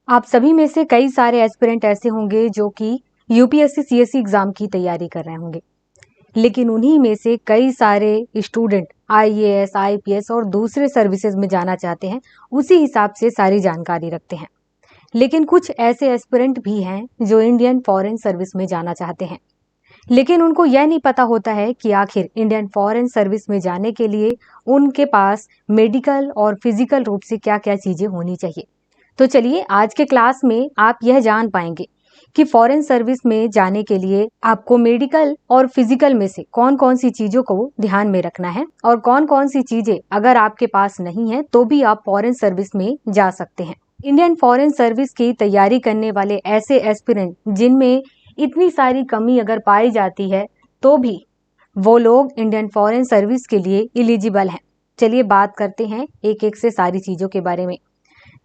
आप सभी में से कई सारे एस्पिरेंट ऐसे होंगे जो कि यूपीएससी सीएससी एग्जाम की तैयारी कर रहे होंगे, लेकिन उन्हीं में से कई सारे स्टूडेंट आईएएस, आईपीएस और दूसरे सर्विसेज में जाना चाहते हैं, उसी हिसाब से सारी जानकारी रखते हैं। लेकिन कुछ ऐसे एस्पिरेंट भी हैं जो इंडियन फॉरेन सर्विस में जाना चाहते हैं, लेकिन उनको यह नहीं पता होता है कि आखिर इंडियन फॉरेन सर्विस में जाने के लिए उनके पास मेडिकल और फिजिकल रूप से क्या क्या चीजें होनी चाहिए। तो चलिए आज के क्लास में आप यह जान पाएंगे कि फॉरेन सर्विस में जाने के लिए आपको मेडिकल और फिजिकल में से कौन कौन सी चीजों को ध्यान में रखना है और कौन कौन सी चीजें अगर आपके पास नहीं है तो भी आप फॉरेन सर्विस में जा सकते हैं। इंडियन फॉरेन सर्विस की तैयारी करने वाले ऐसे एस्पिरेंट जिनमें इतनी सारी कमी अगर पाई जाती है तो भी वो लोग इंडियन फॉरेन सर्विस के लिए एलिजिबल हैं। चलिए बात करते हैं एक एक से सारी चीजों के बारे में।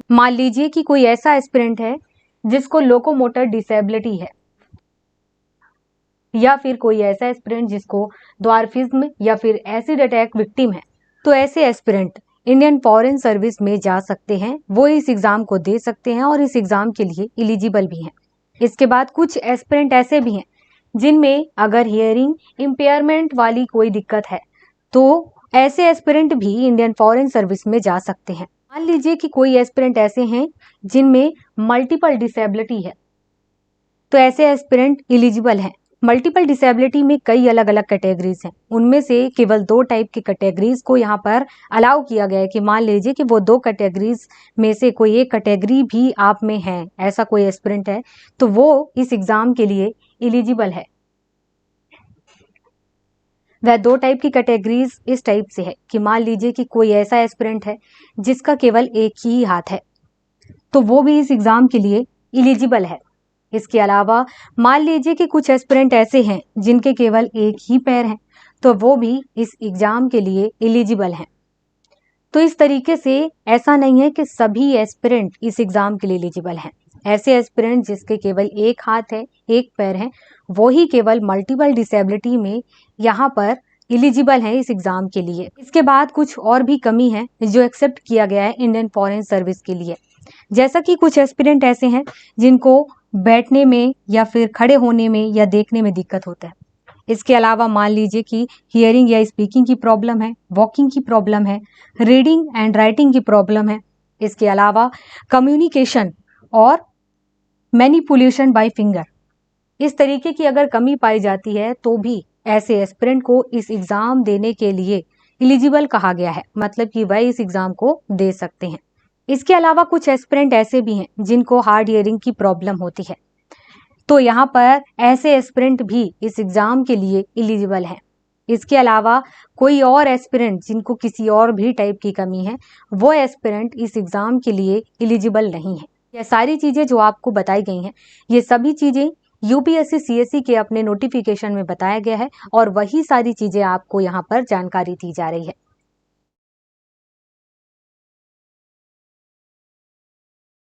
मान लीजिए कि कोई ऐसा एस्पिरेंट है जिसको लोकोमोटर डिसेबिलिटी है, या फिर कोई ऐसा एस्पिरेंट जिसको द्वारफिज्म या फिर एसिड अटैक विक्टिम है, तो ऐसे एस्पिरेंट इंडियन फॉरेन सर्विस में जा सकते हैं। वो इस एग्जाम को दे सकते हैं और इस एग्जाम के लिए एलिजिबल भी हैं। इसके बाद कुछ एस्पिरेंट ऐसे भी हैं जिनमें अगर हियरिंग इम्पेयरमेंट वाली कोई दिक्कत है तो ऐसे एस्पिरेंट भी इंडियन फॉरेन सर्विस में जा सकते हैं। मान लीजिए कि कोई एस्पिरेंट ऐसे हैं जिनमें मल्टीपल डिसेबिलिटी है, तो ऐसे एस्पिरेंट एलिजिबल हैं। मल्टीपल डिसेबिलिटी में कई अलग अलग कैटेगरीज हैं, उनमें से केवल 2 टाइप की कैटेगरीज को यहाँ पर अलाउ किया गया है कि मान लीजिए कि वो 2 कैटेगरीज में से कोई एक कैटेगरी भी आप में है, ऐसा कोई एस्पिरेंट है, तो वो इस एग्जाम के लिए एलिजिबल है। वह 2 टाइप की कैटेगरीज इस टाइप से है कि मान लीजिए कि कोई ऐसा एस्पिरेंट है जिसका केवल एक ही हाथ है, तो वो भी इस एग्जाम के लिए एलिजिबल है। इसके अलावा मान लीजिए कि कुछ एस्पिरेंट ऐसे हैं जिनके केवल एक ही पैर हैं, तो वो भी इस एग्जाम के लिए एलिजिबल हैं। तो इस तरीके से ऐसा नहीं है कि सभी एस्पिरेंट इस एग्जाम के लिए एलिजिबल हैं। ऐसे एस्पिरेंट जिसके केवल एक हाथ है, एक पैर है, वो ही केवल मल्टीपल डिसेबिलिटी में यहाँ पर एलिजिबल है इस एग्जाम के लिए। इसके बाद कुछ और भी कमी है जो एक्सेप्ट किया गया है इंडियन फॉरेन सर्विस के लिए। जैसा कि कुछ एस्पिरेंट ऐसे हैं जिनको बैठने में या फिर खड़े होने में या देखने में दिक्कत होता है। इसके अलावा मान लीजिए कि हियरिंग या स्पीकिंग की प्रॉब्लम है, वॉकिंग की प्रॉब्लम है, रीडिंग एंड राइटिंग की प्रॉब्लम है। इसके अलावा कम्युनिकेशन और मैनिपुलेशन बाय फिंगर, इस तरीके की अगर कमी पाई जाती है तो भी ऐसे एस्पिरेंट को इस एग्जाम देने के लिए एलिजिबल कहा गया है, मतलब कि वह इस एग्जाम को दे सकते हैं। इसके अलावा कुछ एस्पिरेंट ऐसे भी हैं जिनको हार्ड हियरिंग की प्रॉब्लम होती है, तो यहाँ पर ऐसे एस्पिरेंट भी इस एग्जाम के लिए एलिजिबल हैं। इसके अलावा कोई और एस्पिरेंट जिनको किसी और भी टाइप की कमी है, वो एस्पिरेंट इस एग्जाम के लिए एलिजिबल नहीं है। यह सारी चीजें जो आपको बताई गई हैं, ये सभी चीजें यूपीएससी सीएससी के अपने नोटिफिकेशन में बताया गया है और वही सारी चीजें आपको यहाँ पर जानकारी दी जा रही है।